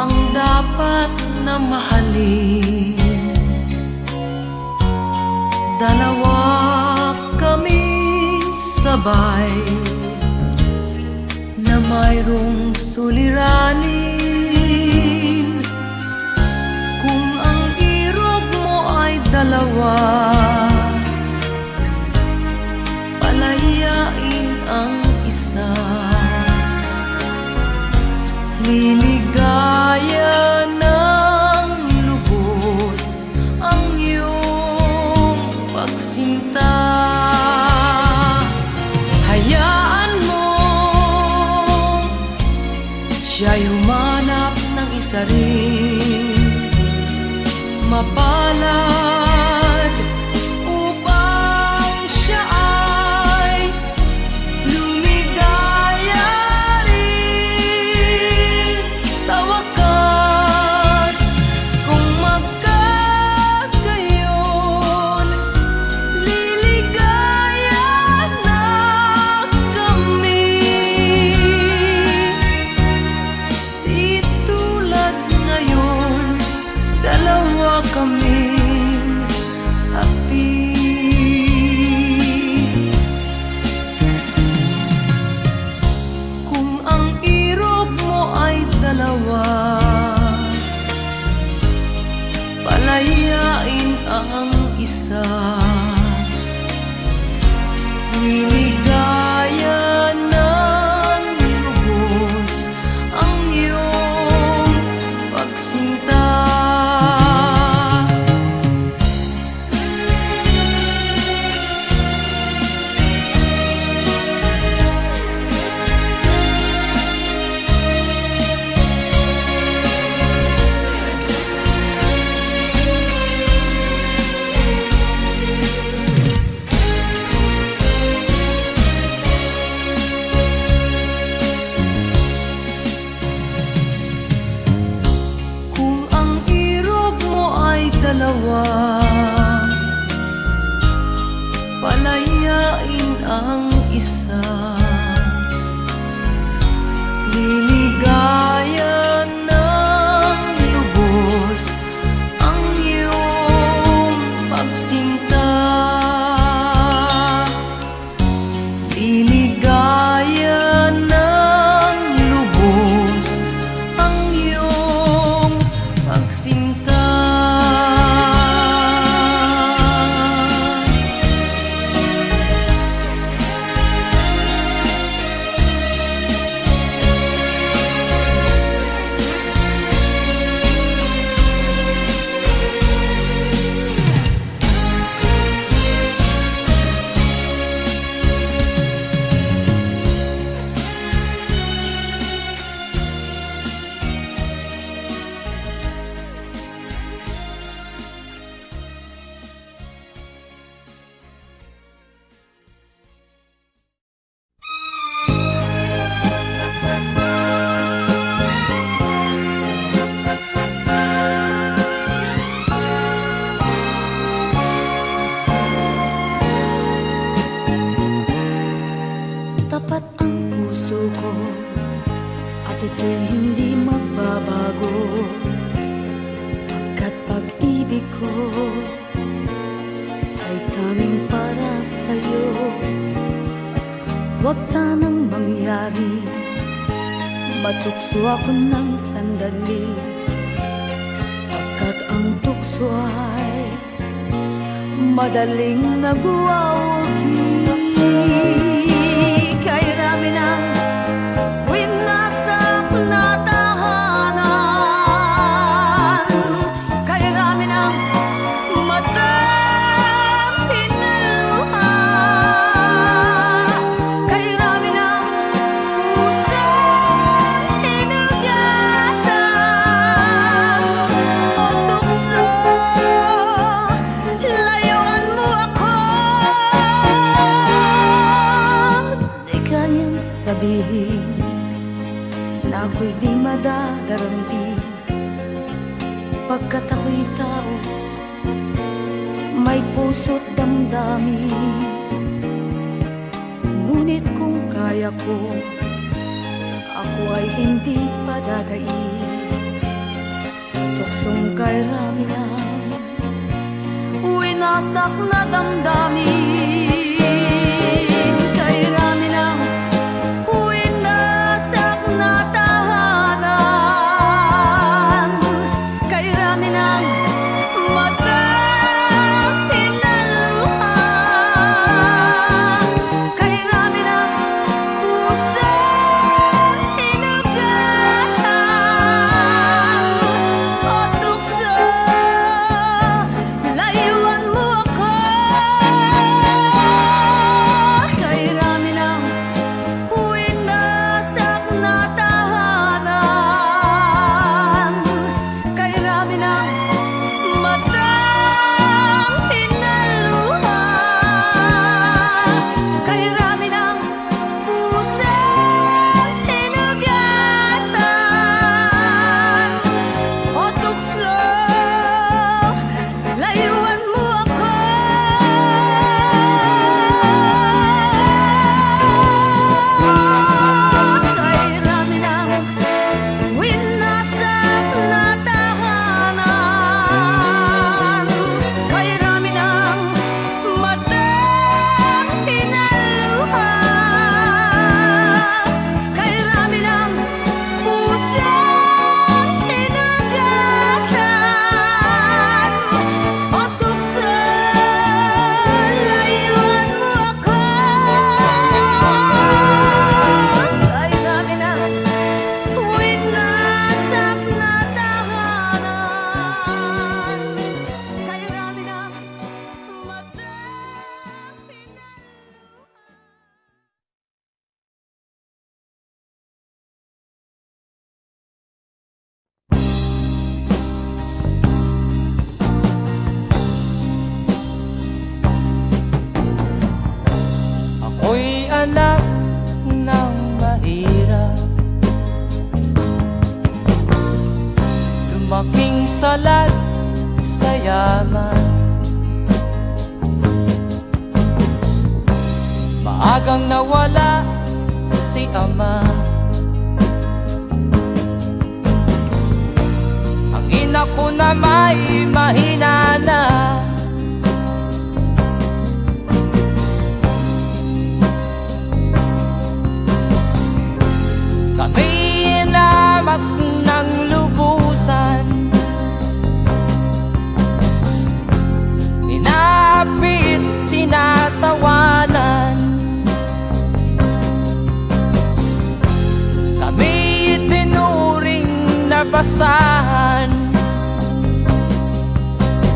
ang dapat na mahalin. Dalawa kaming sabay na mayroong suliranin. Kung ang irog mo ay dalawa, palayain ang isa. Liligaya ng lubos ang iyong pagsinta. Hayaan mo siya'y humanap ng isa rin mapalad upang siya ay lumigaya rin sa wakas. Kung magkagayon, liligaya na kami. Di tulad ngayon, dalawa kaming api. Kung ang irog mo ay dalawa, palayain ang isa. Liligaya ng lubos ang iyong pagsinta. Kung ang irog mo ay dalawa, palayain ang isa. Liligaya ng lubos ang iyong pagsinta. Liligaya ng lubos ang iyong pagsinta. Tapat ang puso ko at ito'y hindi magbabago, pagkat pag-ibig ko ay tanging para sa'yo. Huwag sanang mangyari matukso ako ng sandali, pagkat ang tukso ay madaling nagwawagi. Kay rami ng winasak na tahanan, kay rami ng matang hinaluha, kay rami ng pusong hinugatan. O tukso, layuan mo ako. Di kayang sabihin na ako'y di madadarambin, pagkat ako'y tao, may puso't damdamin. Ngunit kung kaya ko, ako ay hindi padadaig. tuksong kay Ramina, winasak na damdamin. Kay Ramina, winasak na tahanan. Kay Ramina, matang hinaluhan. Kay Ramina, pusang hinugatan. O tukso, layuan mo ako. Kay Ramina, winasak na tahanan. Kay Ramina, matang hinaluhan. Kay Ramina, pusang hinugatan. O tukso, layuan mo ako. Kay Ramina, winasak na tahanan. Kay Ramina, matang hinaluhan. Kay Ramina, pusang hinugatan. O tukso, layuan mo ako. Kay Ramina, winasak na tahanan. Kay Ramina, matang hinaluhan. Ako'y anak ng mahirap, lumaking salat sa yaman. Maagang nawala si ama, ang ina ko na may mahina na. Kami inamak ng lubusan, inapit, tinatawanan. Kami itinuring na basahan,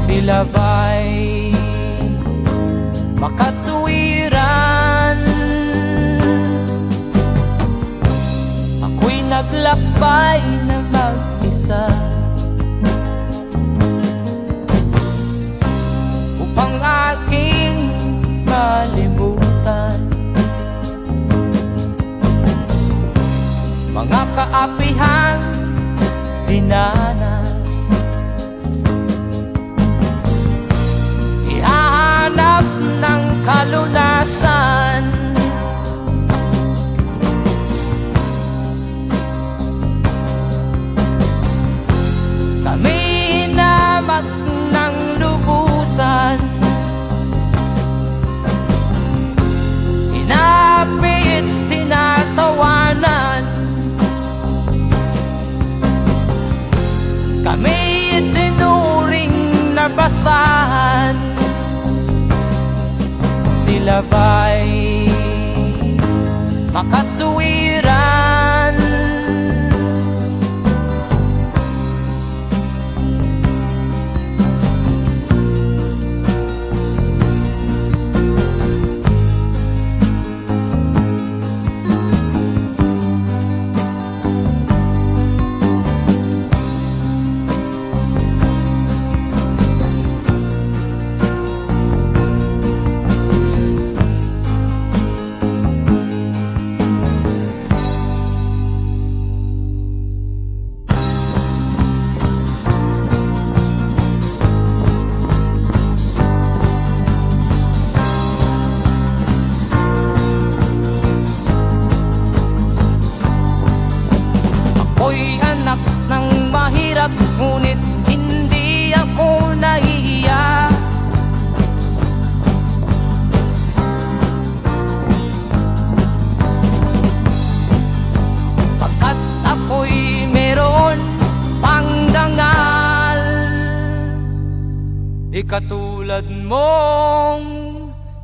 sila ba'y makatuwiran? Ako'y naglakbay na mag-isa upang aking malimutan mga kaapihang dinanas. Ihahanap ng kalunasan, kami hinamak ng lubusan, inapit, tinatawanan. Kami itinuring na basahan, sila ba'y makatuwiran? Di katulad mong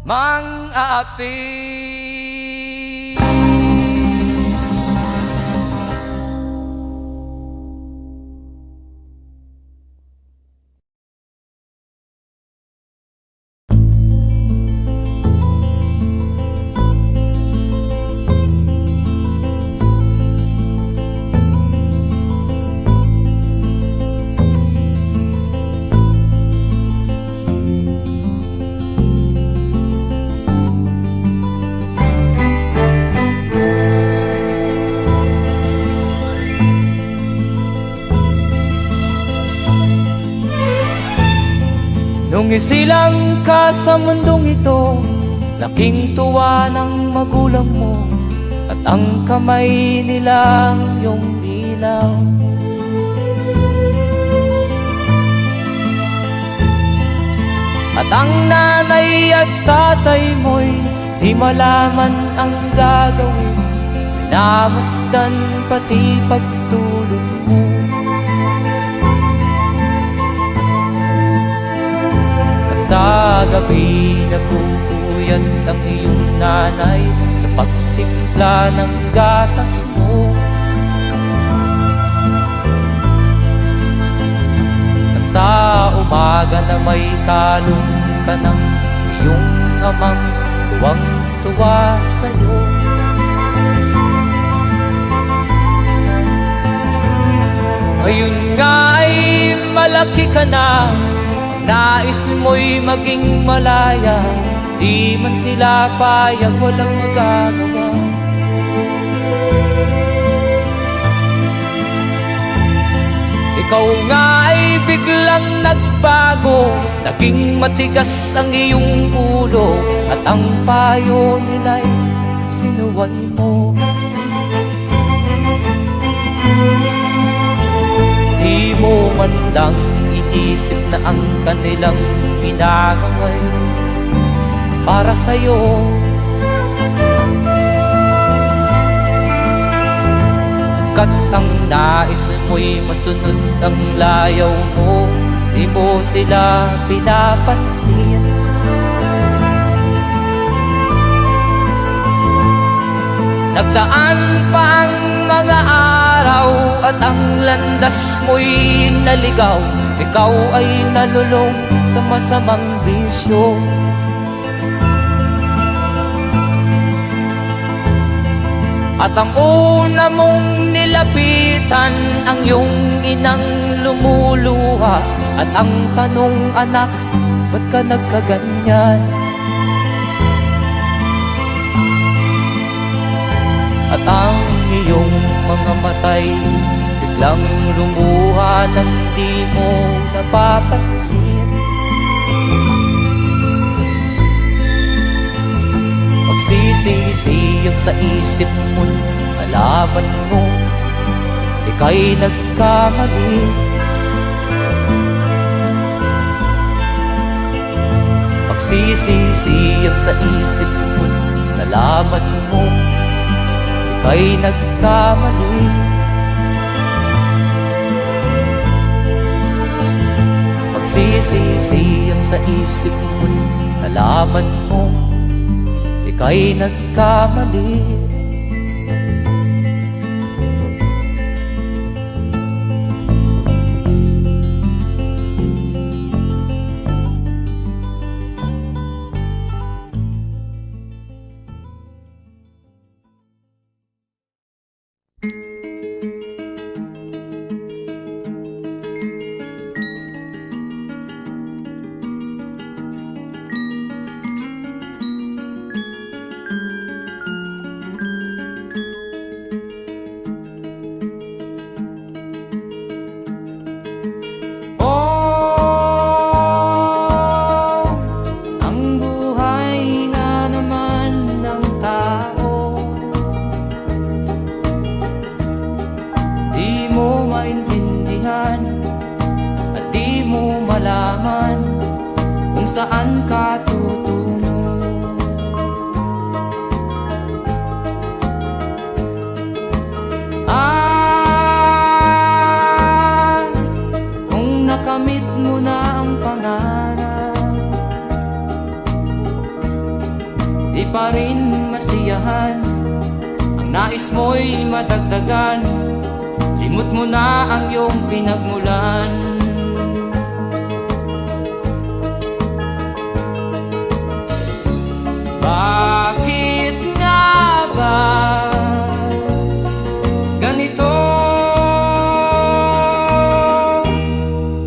mang-aapi. Nung isilang ka sa mundong ito, laking tuwa ng magulang mo, at ang kamay nila iyong ilaw. At ang nanay at tatay mo'y di malaman ang gagawin, namasdan pati pagtulog mo. Sa gabi napupuyat ang iyong nanay sa pagtimpla ng gatas mo. At sa umaga na may talong ka ng iyong amang tuwang-tuwa sa'yo. Ngayon nga ay malaki ka na, nais mo'y maging malaya, di man sila payag, walang magagawa. Ikaw nga ay biglang nagbago, naging matigas ang iyong ulo, at ang payo nila'y sinuway mo. Di mo man lang iisip na ang kanilang ginagaway para sa'yo. Kat ang nais mo'y masunod ang layaw mo, di mo sila pinapansin. Nagdaan pa ang mga araw at ang landas mo'y naligaw, ikaw ay nalulong sa masamang bisyo. At ang una mong nilapitan ang iyong inang lumuluha, at ang tanong, anak, ba't ka nagkaganyan? At ang iyong mga matay biglang lumuha nang di mo napapansin. Magsisisiyag sa isip mo, nalaman mo ika'y nagkamali. Magsisisiyag sa isip mo, nalaman mo ika'y nagkamali. Magsisisiyag sa isip mo, nalaman mo ika'y nagkamali. Saan ka tutungo? Kung nakamit mo na ang pangarap, nais mo'y madagdagan, limot mo na ang iyong pinagmulan. Bakit nga ba ganito?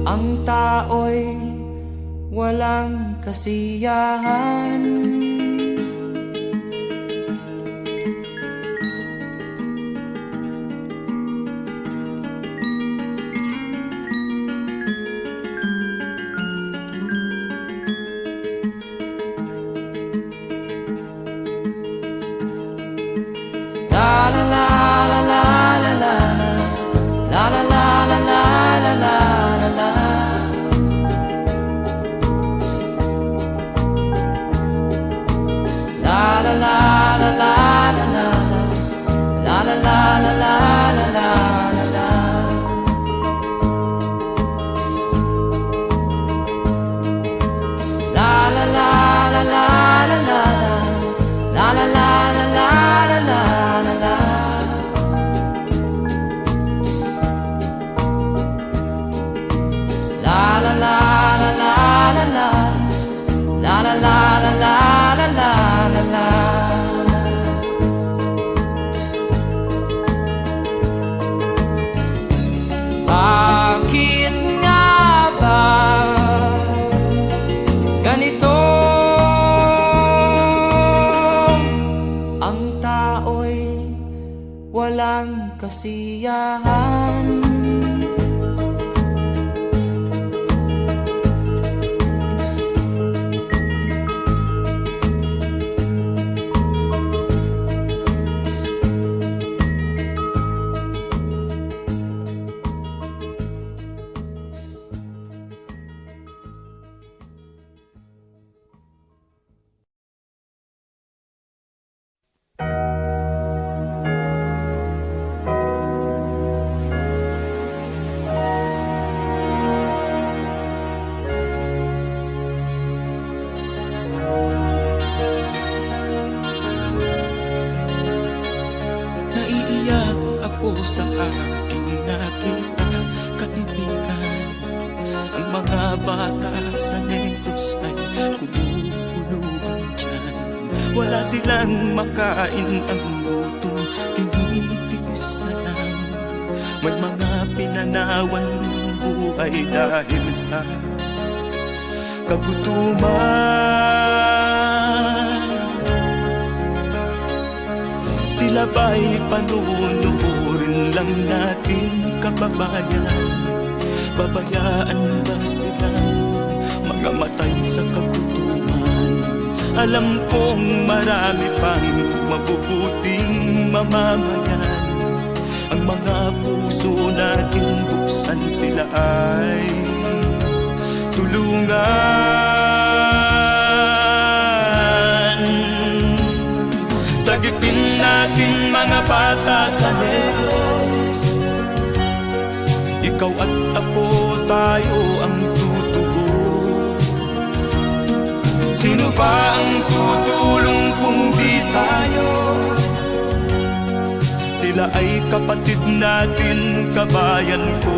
Ang tao'y walang kasiyahan. La la la la la la la la la la la la la la la. La la la la la la la la la la la la la la. La la la la la la la la la la la la la. La la la la la la la la la la la la la la. Bakit nga ba ganito? Ang tao'y walang kasiyahan. Naiiyak ako sa aking nakita, kaibigan. Ang mga bata sa Negros ay kumukuluan dyan. Wala silang makain, ang gutom tinitiis na lang. May mga pinanawan ng buhay dahil sa kagutuman. Sila ba'y panunurin lang natin, kababayan? Babayaan ba silang mga matay sa kagutuman? Alam kong marami pang mabubuting mamamayan. Ang mga puso natin buksan, sila ay tulungan. Sagipin natin mga bata sa Negros, ikaw at ako, tayo ang tutubos. Sino ba ang tutulong kung di tayo? Sila ay kapatid natin, kabayan ko.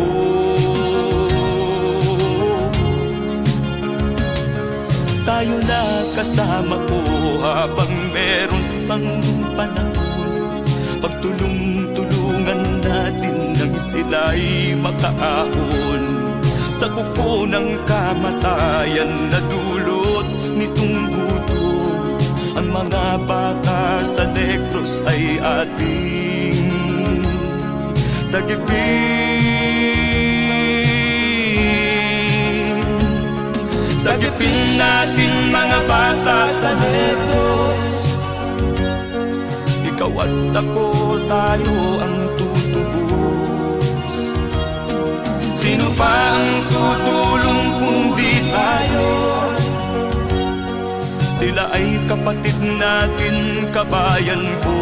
Tayo na kasama ko habang meron pang panahon. Pagtulong-tulungan natin nang sila'y makaahon sa kuko ng kamatayan na dulot nitong gutom. Ang mga bata sa Negros ay ating sagipin. Sagipin natin mga bata sa Negros, ikaw at ako, tayo ang tutubos. Sino pa ang tutulong kung di tayo? Sila ay kapatid natin, kabayan ko.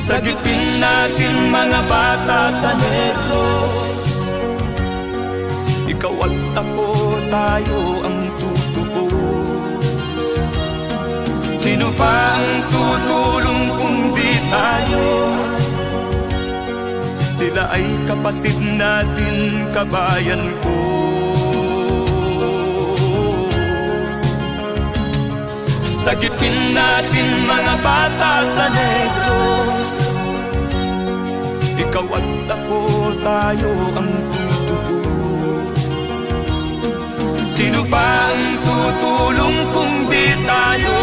Sagipin natin mga bata sa Negros, ikaw at ako, tayo ang tutubos. Sino pa ang tutulong kung di tayo? Sila ay kapatid natin, kabayan ko. Sagipin natin mga bata sa Negros. Ikaw at ako, tayo ang tutubos. Sino pa ang tutulong kung di tayo?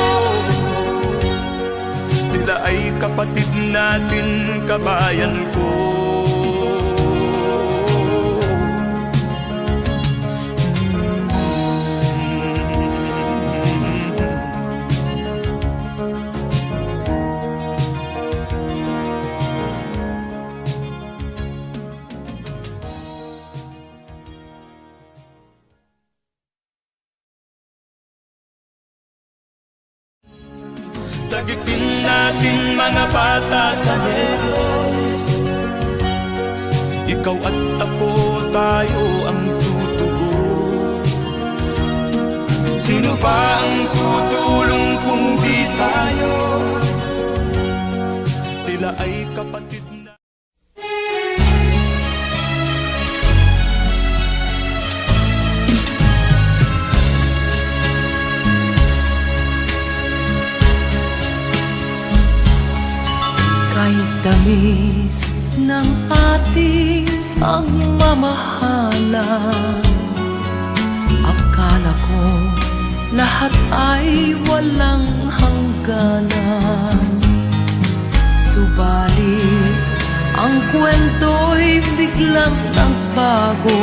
Sila ay kapatid natin, kabayan ko. Sagipin natin mga bata sa Negros. Ikaw at ako, tayo ang tutubos. Sino pa ang tutulong kung di tayo? Sila ay kapatid na. Kahit tamis ng ating pagmamahalan, akala ko lahat ay walang hangganan. Subalit ang kwento'y biglang nagbago.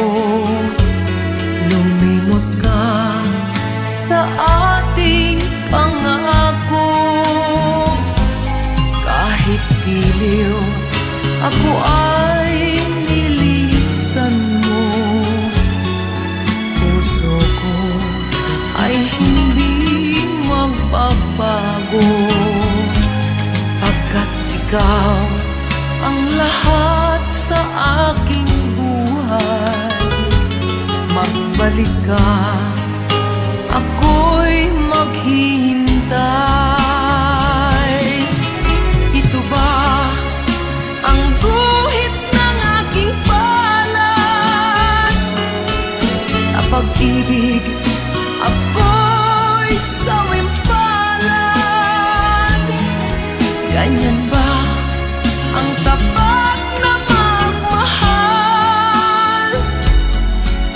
Lumimot ka sa ating pangako. Kahit giliw, ako ay nilisan mo. Puso ko ay hindi magbabago, pagkat ikaw ang lahat sa aking buhay. Magbalik ka, ako'y maghihintay. Ito ba ang guhit ng aking palad? Sa pag-ibig, ako'y sawimpalad. Ganyan ba ang tapat na magmahal?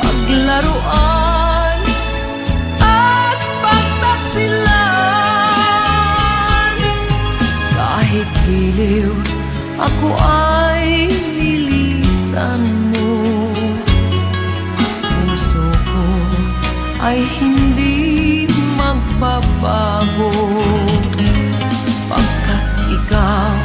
Paglaruan at pagtaksilan. Kahit giliw, ako ay nilisan mo. Puso ko ay hindi magbabago, pagkat ikaw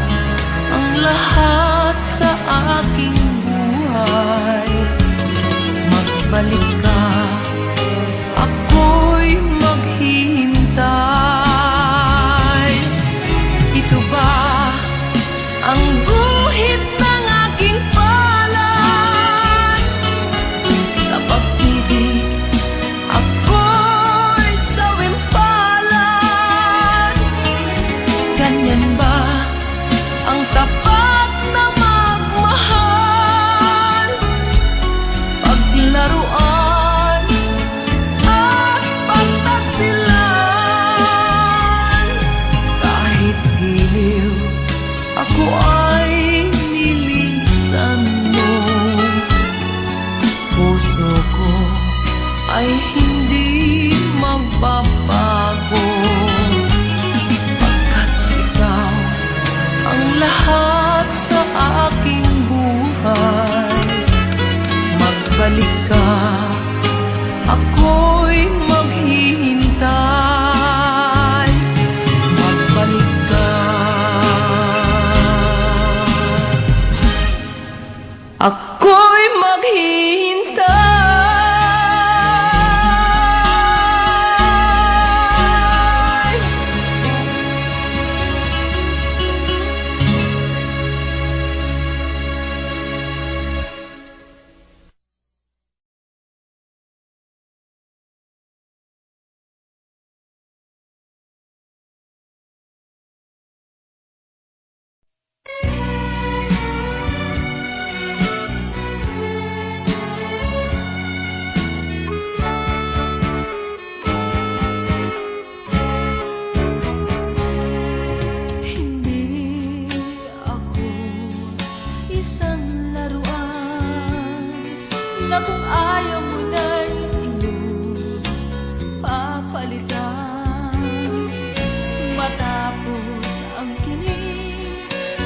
sa angkining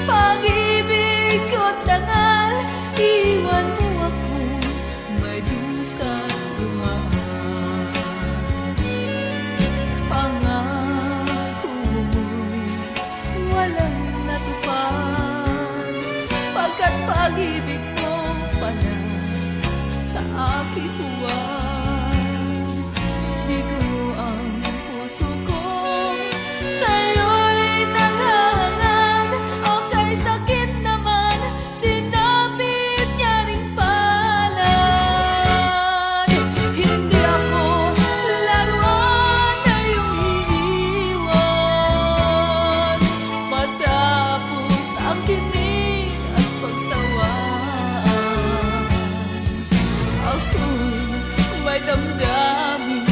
pag-ibig ko't dangal, iwan mo ako may dusa't luhaan. Pangako mo'y walang natupad, pagkat pag-ibig mo pala sa aking huwag. Bigo ang puso ko, sa'yo'y naghahangad. O kay sakit naman, sinapit niya ring palad. Hindi ako laruan na iyong iiwan, matapos ang kinig at pagsawaan. Ako'y may damdamin,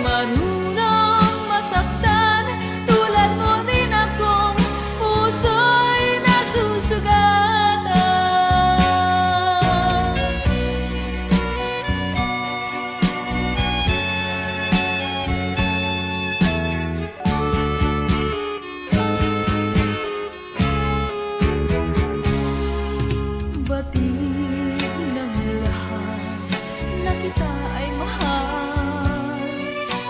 marunong masaktan, tulad mo rin akong puso'y nasusugatan. Batid ng lahat na kita ay mahal,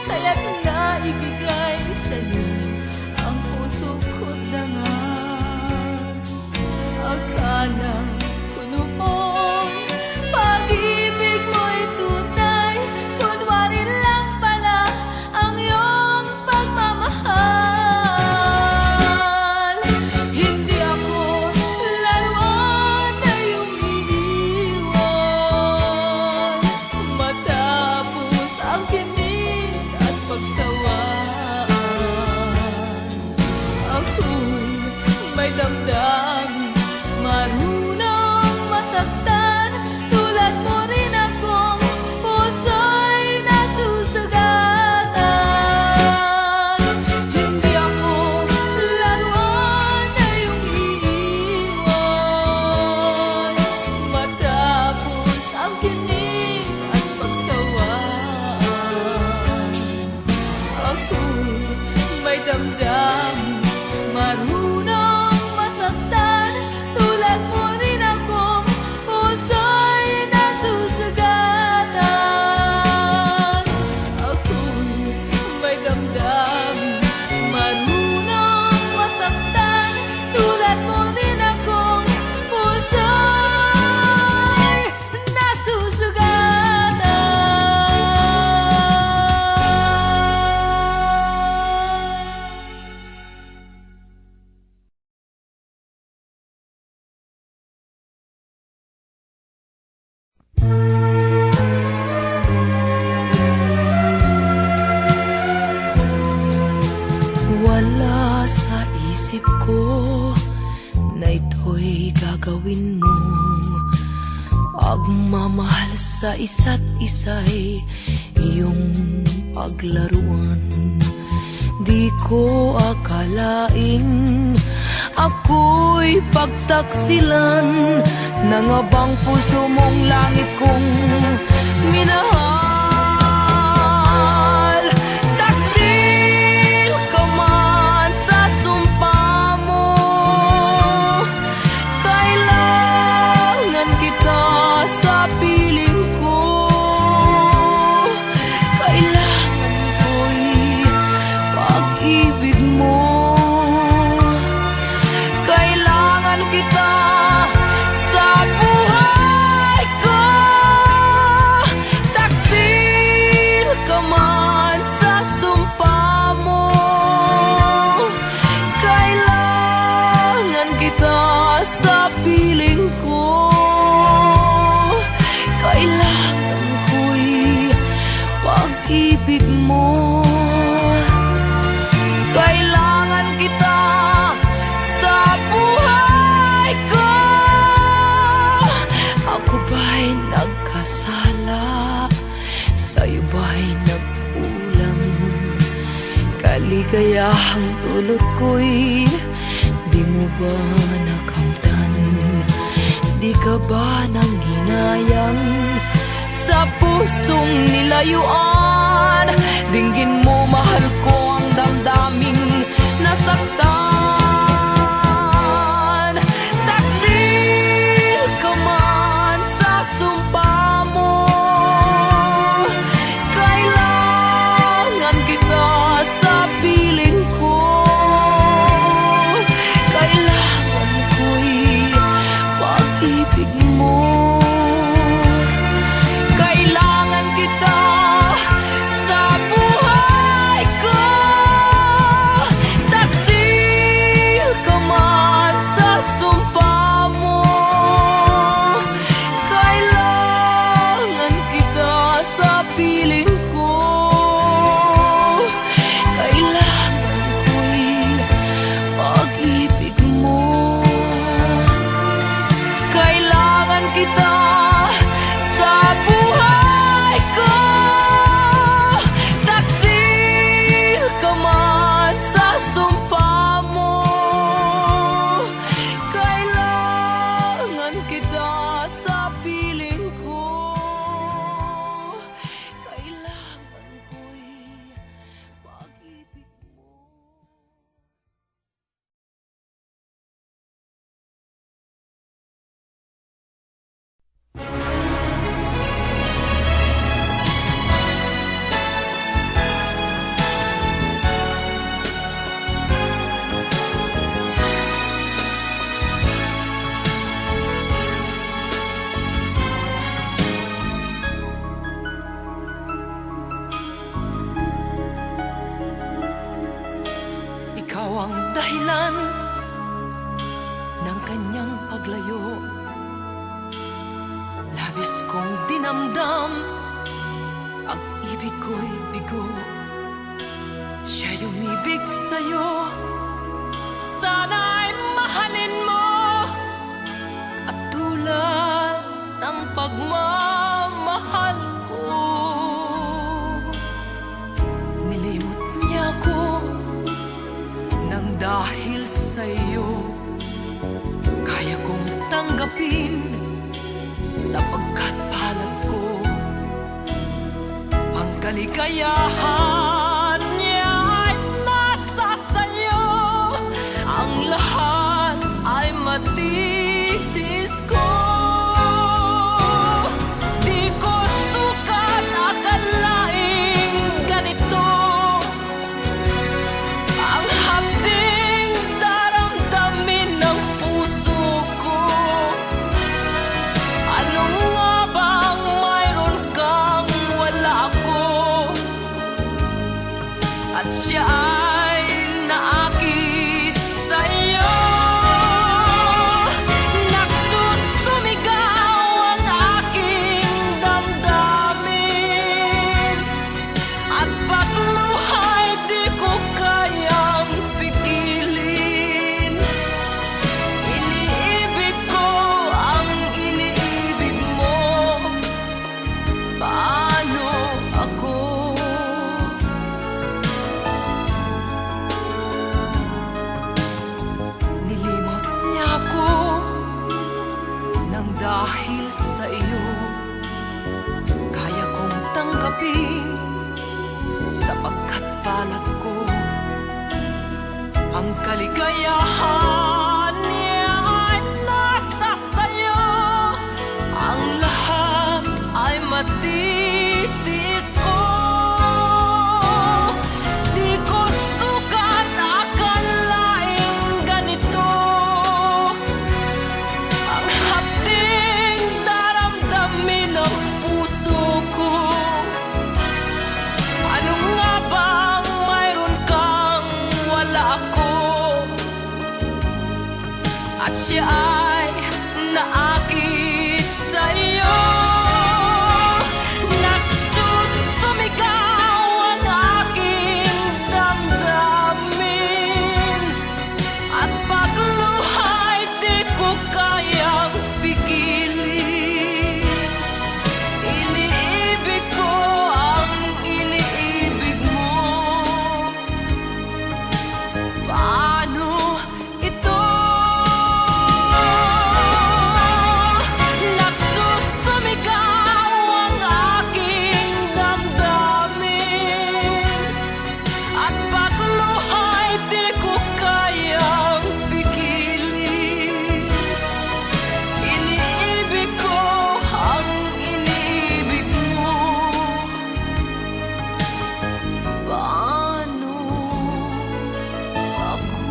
kaya't naibigay sa'yo ang puso ko't dangal. Akala ko noon pag-ibig mo'y tunay, kunwari lang pala ang iyong pagmamahal. Hindi ako laruan na iyong iiwan, matapos ang kinig at pagsawaan. Ako'y may damdamin, marunong masaktan, tulad mo rin akong puso'y nasusugatan. Hindi ako laruan na iyong iiwan, matapos ang kinig at pagsawaan. Ako'y may damdamin, marunong masaktan, tulad mo rin akong puso'y nasusugatan. Ako'y may damdamin, marunong masaktan, tulad mo rin akong puso'y nasusugatan. Wala sa isip ko na ito'y gagawin mo. Pagmamahal sa isa't isa'y iyong paglaruan. Di ko akalain ako'y pagtaksilan ng abang puso mong langit kong minahal. Taksil ka man sa sumpa mo, kailangan kita sa piling ko. Kailangan ko'y pag-ibig mo, kailangan kita sa buhay ko. Taksil ka man sa sumpa mo, kailangan kita sa piling ko. Kailangan ko'y pag-ibig mo, kailangan kita sa buhay ko. Ako ba'y nagkasala? Sa'yo ba'y nagkulang? Kaligayahang dulot ko'y di mo ba nakamtan? Di ka ba nang hinayang sa pusong nilayuan? Dinggin mo, mahal ko, ang damdaming nasaktan. ikaw ang dahilan ng kanyang paglayo. Labis kong dinamdam, ang ibig ko'y bigo. Siya'y umibig sa'yo, sana'y mahalin mo, katulad ng pagmamahal ko. Nilimot niya ko nang dahil sa'yo, kaya kong tanggapin sapagkat palad ko. Ang kaligayahan niya ay nasa sayo, ang lahat ay matitis ko. Di ko sukat akalaing ganito ang hapding daramdamin ng puso ko. Ano nga bang mayroon kang wala ako? At siya ay naakit sa'yo. Nagsusumigaw ang aking damdamin, at pagluha'y di ko kayang pigilin. Iniibig ko ang iniibig mo, paano ako? Nilimot niya ako nang dahil sa iyo, kaya kong tanggapin sapagkat palad ko. Ang kaligayahan niya ay nasa sayo, ang lahat ay matitis ko. Di ko sukat akalaing ganito ang hapding daramdamin ng puso ko. Ano nga bang mayroon kang wala ako? At siya ay naakit sa'yo. Nagsusumigaw ang aking damdamin, at pagluha'y di ko kayang pigilin. Iniibig ko ang iniibig mo, paano ito? Nagsusumigaw ang aking damdamin, at pagluha'y di ko kayang pigilin. Iniibig ko ang iniibig mo, paano ako?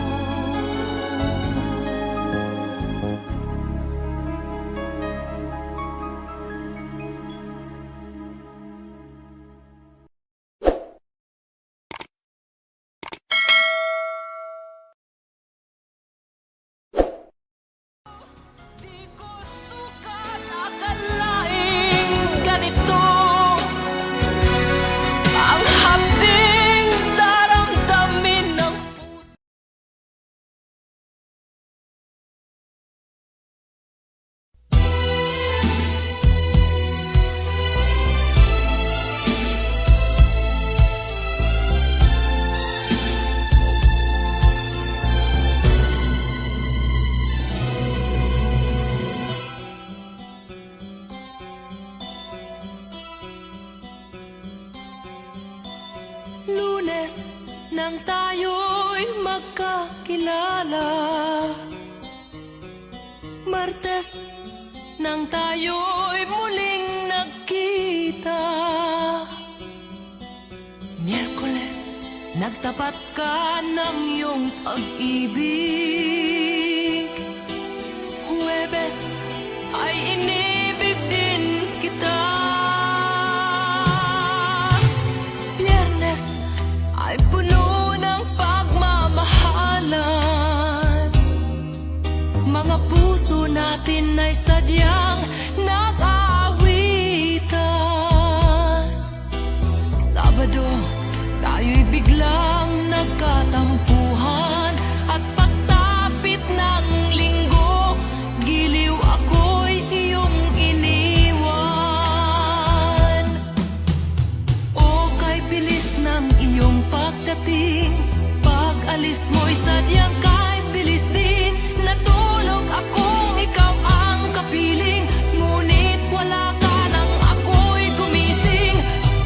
Di ko sukat akalaing ganito ang hapding daramdamin ng puso. Lunes nang tayo'y magkakilala, Martes nang tayo'y muling nagkita, Miyerkules nagtapat ka ng iyong pag-ibig, Huwebes ay inibig din kita, Biyernes ay puno ng pagmamahal. sadyang kahit bilis din. Natulog akong ikaw ang kapiling, ngunit wala ka nang ako'y gumising.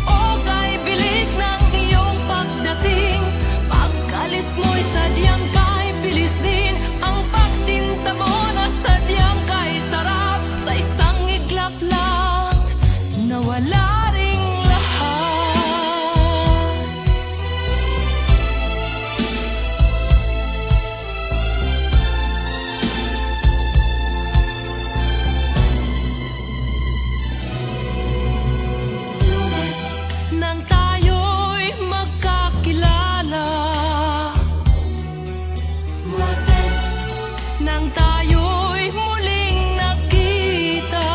O kay bilis ng iyong pagdating, pag-alis mo'y sadyang kahit bilis din. Ang pagsinta mo na sadyang kahit sarap, sa isang iglap lang nawala ring lahat. Lunes nang tayo'y magkakilala, Martes nang tayo'y muling nagkita,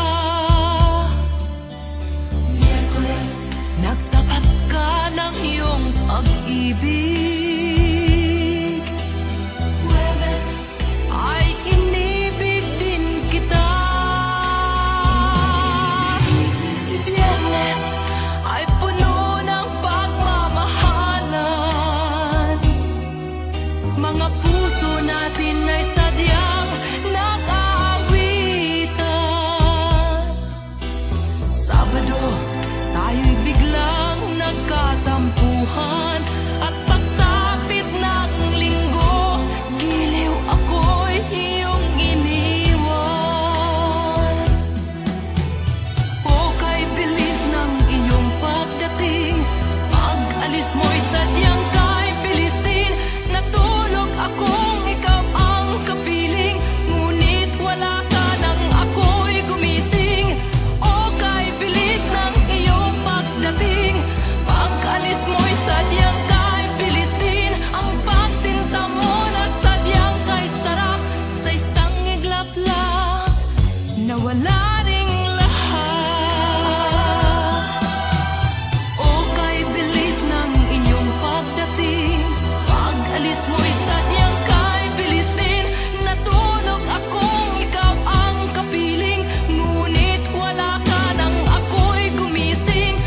Miyerkules nagtapat ka ng iyong pag-ibig, Huwebes ay inibig din kita, Biyernes ay puno ng pagmamahalan. Mga puso natin ay sadyang nag-aawitan. Sabado, tayo'y biglang nagkatampuhan, at pagsapit ng linggo, giliw ako'y iyong iniwan. O kay bilis ng iyong pagdating, pag-alis mo'y sadyang kahit bilis din. Natulog akong ikaw ang kapiling, ngunit wala ka nang ako'y gumising. O kay bilis ng iyong pagdating, pag-alis mo'y sadyang kahit bilis din. Ang pagsinta mo na sadyang kahit sarap, sa isang iglap lang nawala ring lahat. O kay bilis ng iyong pagdating, pag-alis mo'y sadyang kahit bilis din. Natulog akong ikaw ang kapiling, ngunit wala ka nang ako'y gumising.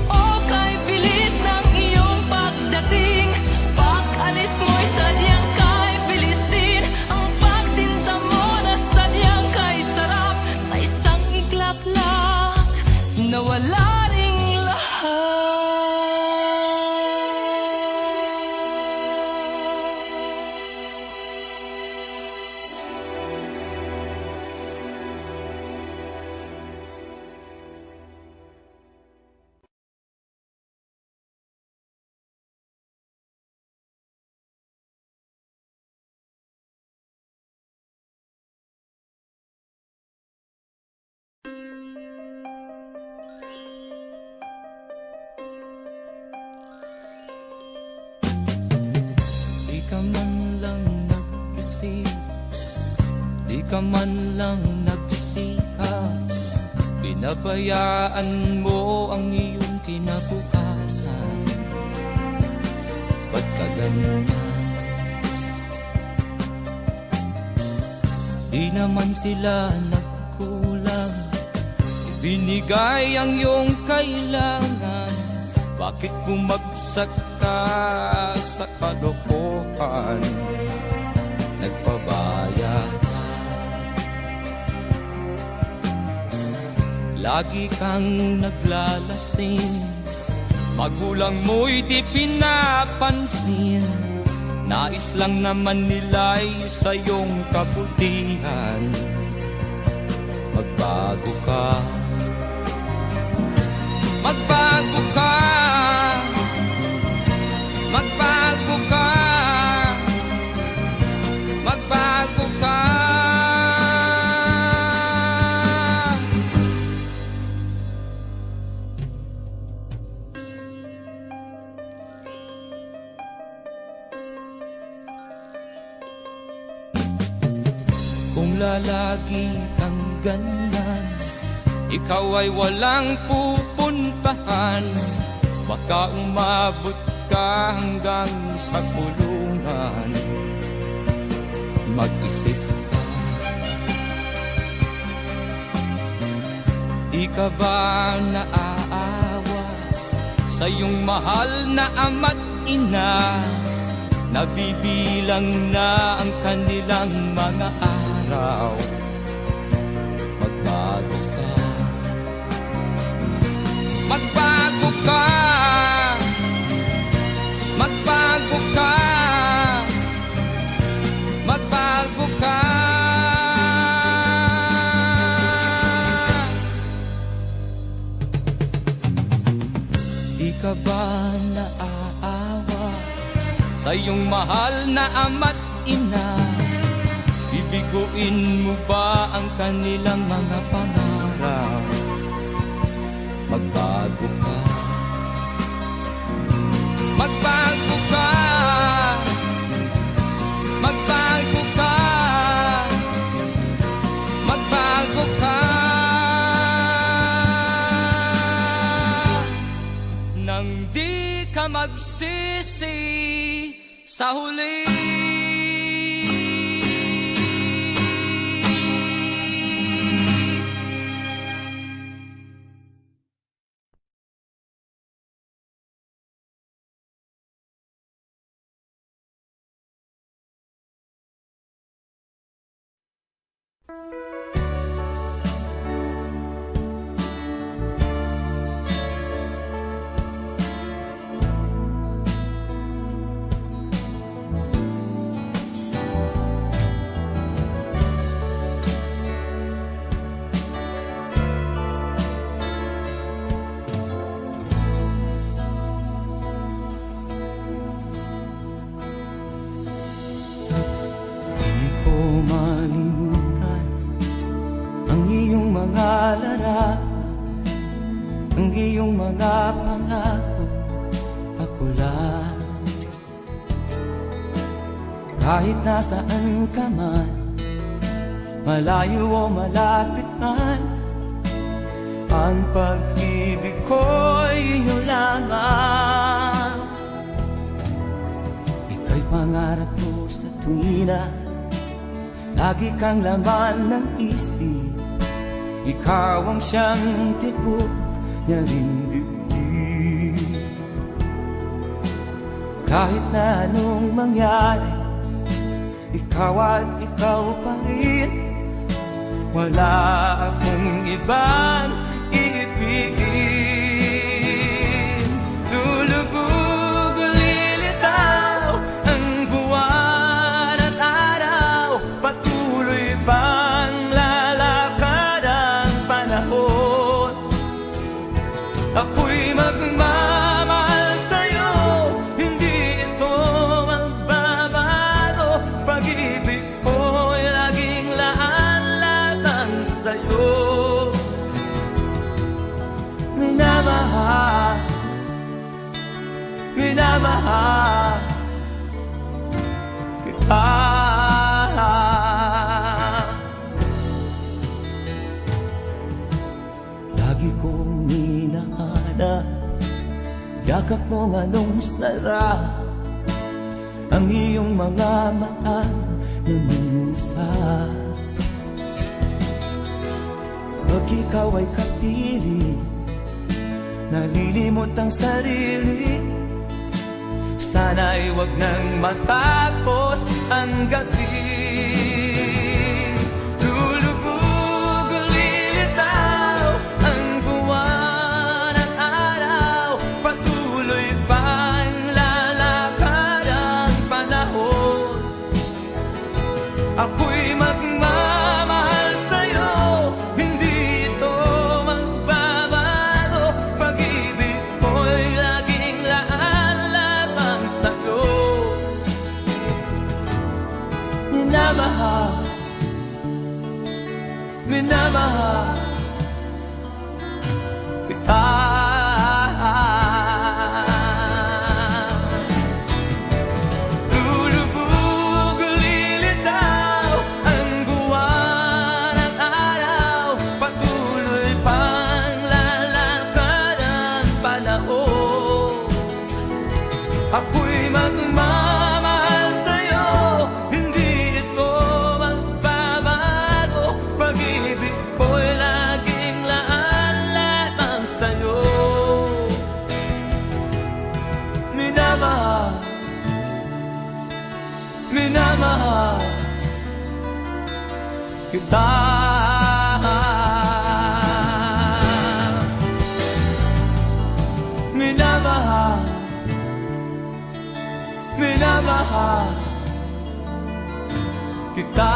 O kay bilis ng iyong pagdating, pag-alis mo'y sadyang kahit bilis din. Ang pagsinta mo na sadyang kahit sarap, sa isang iglap lang nawala ring lahat. Di ka man lang nag-isip, di ka man lang nagsikap, pinabayaan mo ang iyong kinabukasan. Ba't ka ganyan? Di naman sila nagkulang, ibinigay ang iyong kailangan. Bakit bumagsak ka sa kalokohan? Nagpabaya ka, lagi kang naglalasing, magulang mo'y di pinapansin. Nais lang naman nila'y sa iyong kabutihan. Magbago ka, magbago ka, magbago ka, magbago ka. Kung lalagi kang ganyan, ikaw ay walang pupuntahan. Baka umabot ka hanggang sa kulungan. Mag-isip ka, di ka ba naaawa sa iyong mahal na ama't ina? nabibilang na ang kanilang mga araw. Magbago ka, magbago ka, magbago ka, magbago ka. Di ka ba naaawa sa iyong mahal na ama't ina? Bibiguin mo ba ang kanilang mga pangarap? Magbago ka, magbago ka, magbago ka, magbago ka. Nang di ka magsisi sa huli. Di ko malimutan ang iyong mga larawan, ang iyong mga pangako, ako lang. Kahit nasaan ka man, malayo o malapit man, ang pag-ibig ko'y iyo lamang. Ika'y pangarap ko sa tuwina, lagi kang laman ng isip. Ikaw ang siyang tibok niya ring dibdib. Kahit na anong mangyari, ikaw at ikaw pa rin. Wala akong ibang iibigin. Lulubog o lilitaw ang buwan at araw, patuloy pang lalakad ang panahon. Ako'y magmamahal sa'yo, hindi ito magbabago. Pag-ibig ko'y laging laan-latang sa'yo. Minamahal, minamahal kita. Lagi kong hinahanap yakap mo nga nung sarap, ang iyong mga mata nangungusap. Pag ikaw ay kapiling, nalilimot ang sarili. Sana'y wag nang matapos ang gabi. Lulubog o lilitaw ang buwan at araw, patuloy pang lalakad ang panahon. Ako'y magmamahal sa'yo, hindi ito magbabago. Pag-ibig ko'y laging laan lamang sa'yo. Minamahal, minamahal kita. Lulubog o lilitaw ang buwan at araw, patuloy pang lalakad ang panahon. Ako'y magmamahal sa'yo, hindi ito magbabago. Pag-ibig ko'y laging laan lamang sa'yo. minamahal kita. Minamahal, minamahal kita.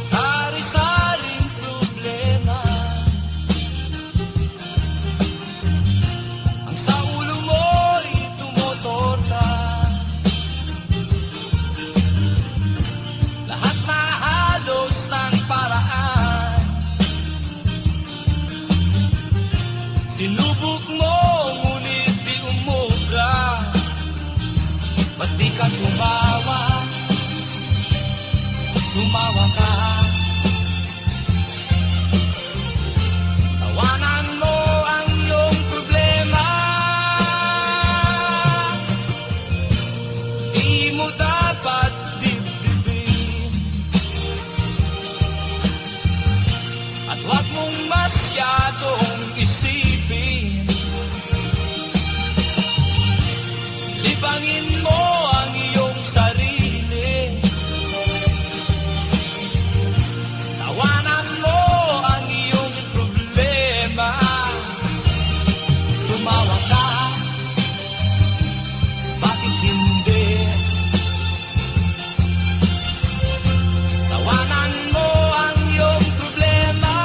Sari-saring problema ang sa ulo mo'y tumotorta. Lahat na halos ng paraan sinubok mo, ngunit di umubra. Ba't di ka tumawa? Tumawa ka. Tawanan mo ang iyong problema. Di mo dapat dibdibin, at huwag mong masyadong isipin. Libangin mo ang iyong sarili. Tawanan mo ang iyong problema. Tumawa ka, bakit hindi? Tawanan mo ang iyong problema.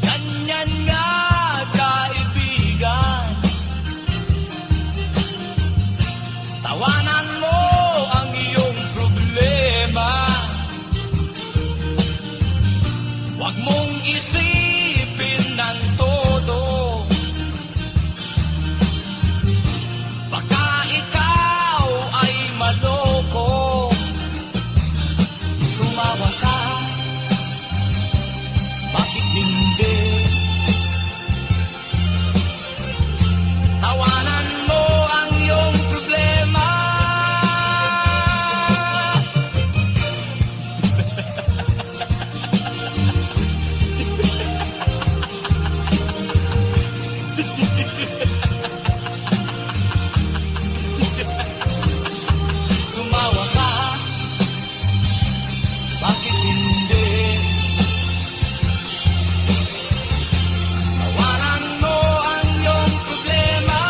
Ganyan nga, kaibigan. Tawanan mo ang iyong problema. Huwag mong isipin ng todo. Baka ikaw ay maloko. Tumawa ka, bakit hindi? Tawanan mo ang iyong problema. Tumawa ka, bakit hindi? Tawanan mo ang iyong problema.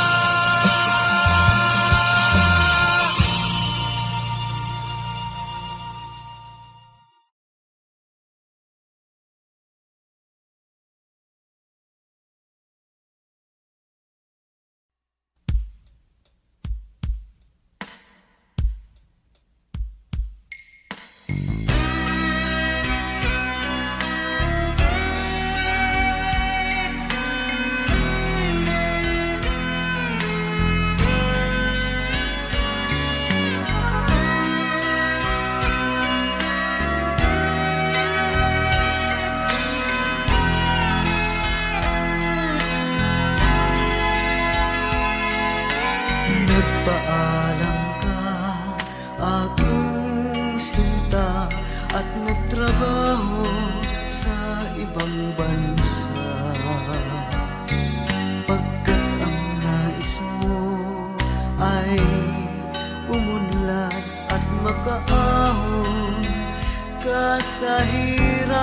Nagpaalam ka, aking sinta, at nagtrabaho sa ibang bansa. Pagkat ang nais mo ay umunlad at makaahon ka sa hirap.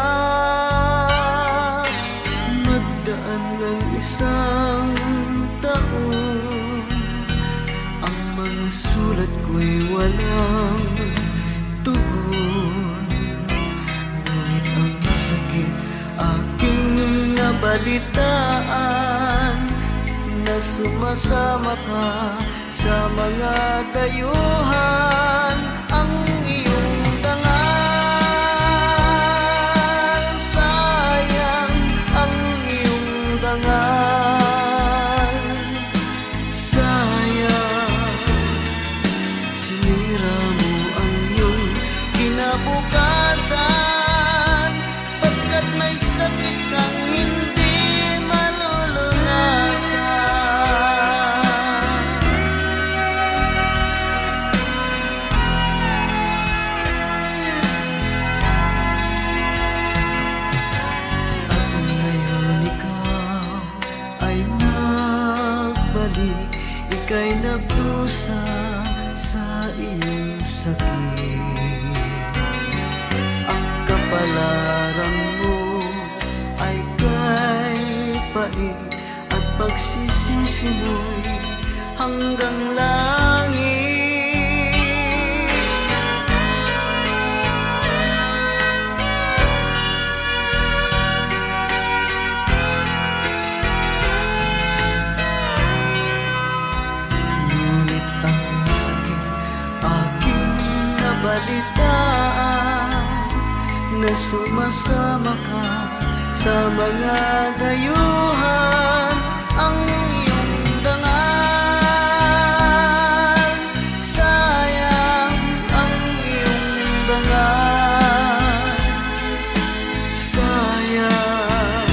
Magdaan ng isang taon, sulat ko'y walang tugon. Ngunit ang sakit aking nabalitaan, na sumasama ka sa mga dayuhan. Ang iyong dangal, sayang ang iyong dangal. Sayang, sinira mo ang iyong kinabukasan, pagkat may sakit kang hindi malulunasan. At ngayon ikaw ay nagbalik, ika'y nagdusa sa iyong sakit. Ang kapalaran mo ay kay pait, at pagsisisi mo'y hanggang langit. Ngunit ang sakit aking nabalitaan, na sumasama ka sa mga dayuhan. Ang iyong dangal, sayang ang iyong dangal. Sayang,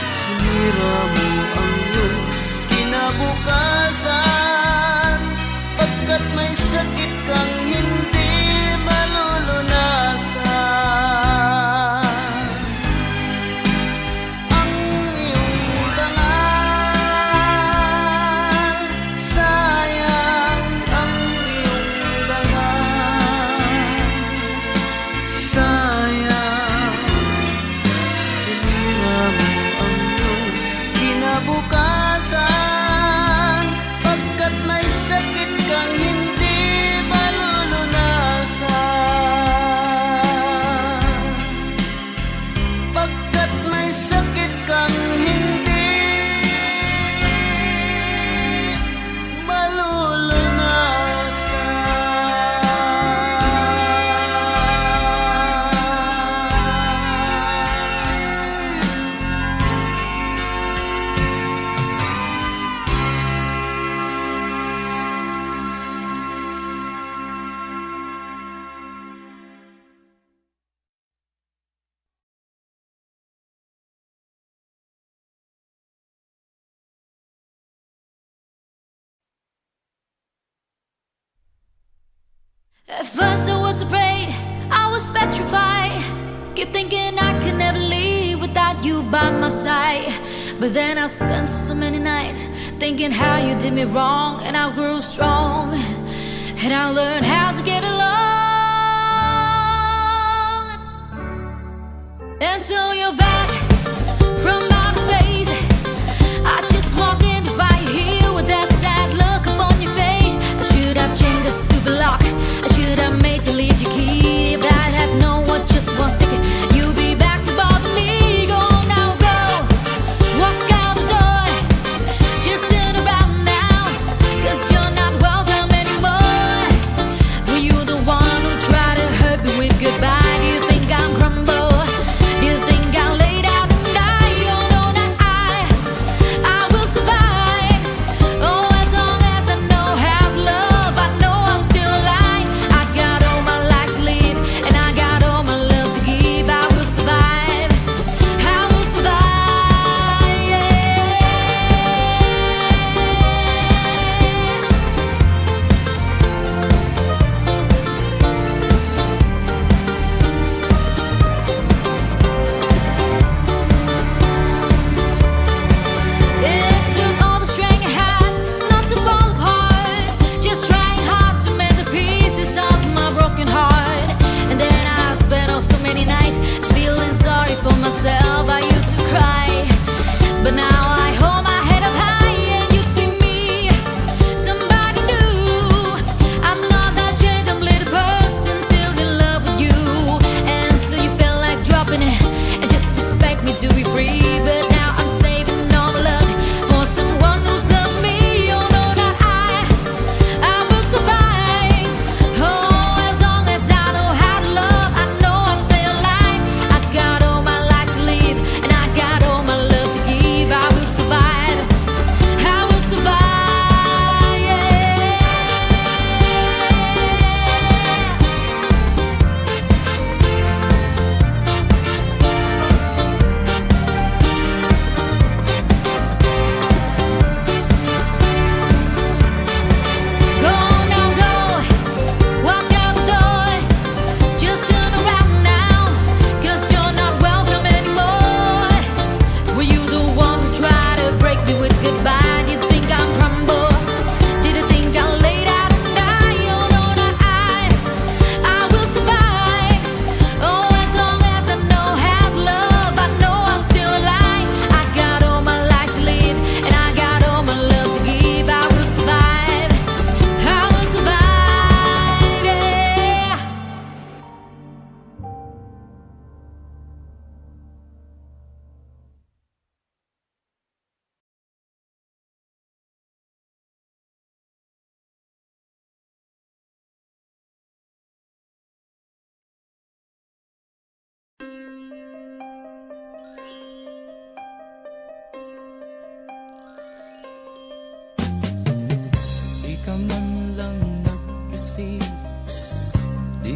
sinira mo ang iyong kinabukasan, pagkat may sakit kang hindi malulunasan. Ang iyong dangal, sayang ang iyong dangal. Sayang, sinira mo ang iyong kinabukasan, pagkat may sakit kang hindi malulunasan. Pagkat may sakit kang hindi malulunasan. At first I was afraid, I was petrified, kept thinking I could never leave without you by my side. But then I spent so many nights thinking how you did me wrong, and I grew strong, and I learned how to get along. Until you're back from outer space, I just walked in to find you here with that sad look upon your face. I should have changed the stupid lock, I should have made you leave your key. If I'd have known what just one second you'd be back to bother me. Go now, go, walk out the door, just turn around now, 'cause you're not welcome anymore. Were you the one who tried to hurt me with goodbye? Do you think I'm crumble? Do you think I'll lay down and die on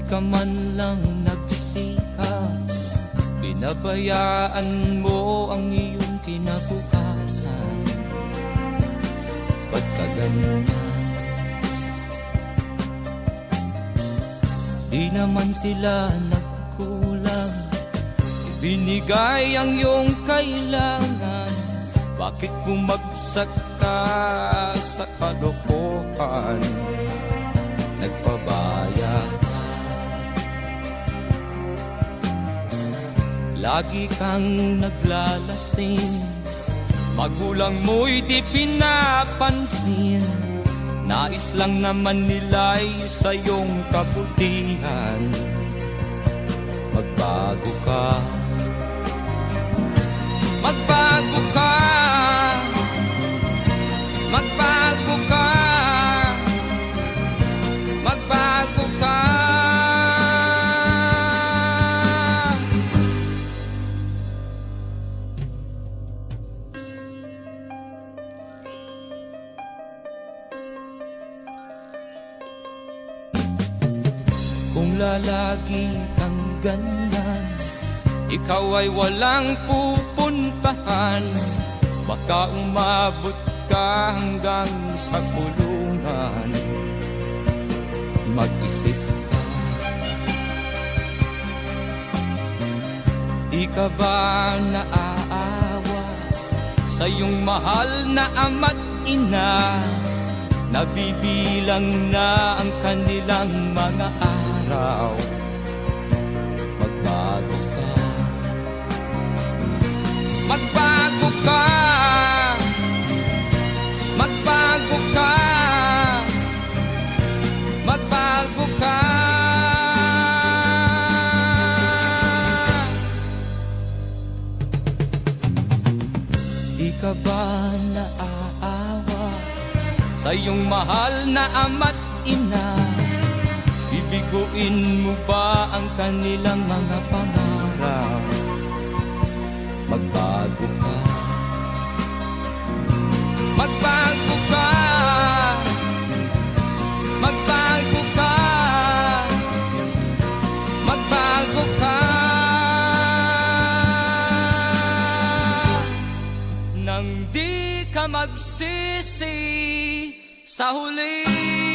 ka man lang nagsikap, binabayaan mo ang iyong kinabukasan. Ba't ka ganyan? Di naman sila nagkulang, ibinigay ang iyong kailangan. Bakit bumagsak ka sa kalokohan? Nagpabaya ka, lagi kang naglalasing, magulang mo'y di pinapansin. Nais lang naman nila'y sa iyong kabutihan. Magbago ka, magbago ka, magbago ka, magbago ka. Kung lalagi kang ganyan, ikaw ay walang pupuntahan. Baka umabot ka hanggang sa kulungan. Mag-isip ka, di ka ba naaawa sa iyong mahal na ama't ina? Nabibilang na ang kanilang mga araw. Magbago ka, magbago ka, magbago ka, magbago ka. Di ka ba naaawa sa iyong mahal na ama't ina? Bibiguin mo ba ang kanilang mga pangarap? Magbago ka, magbago ka, magbago ka, magbago ka. Nang di ka magsisi sa huli.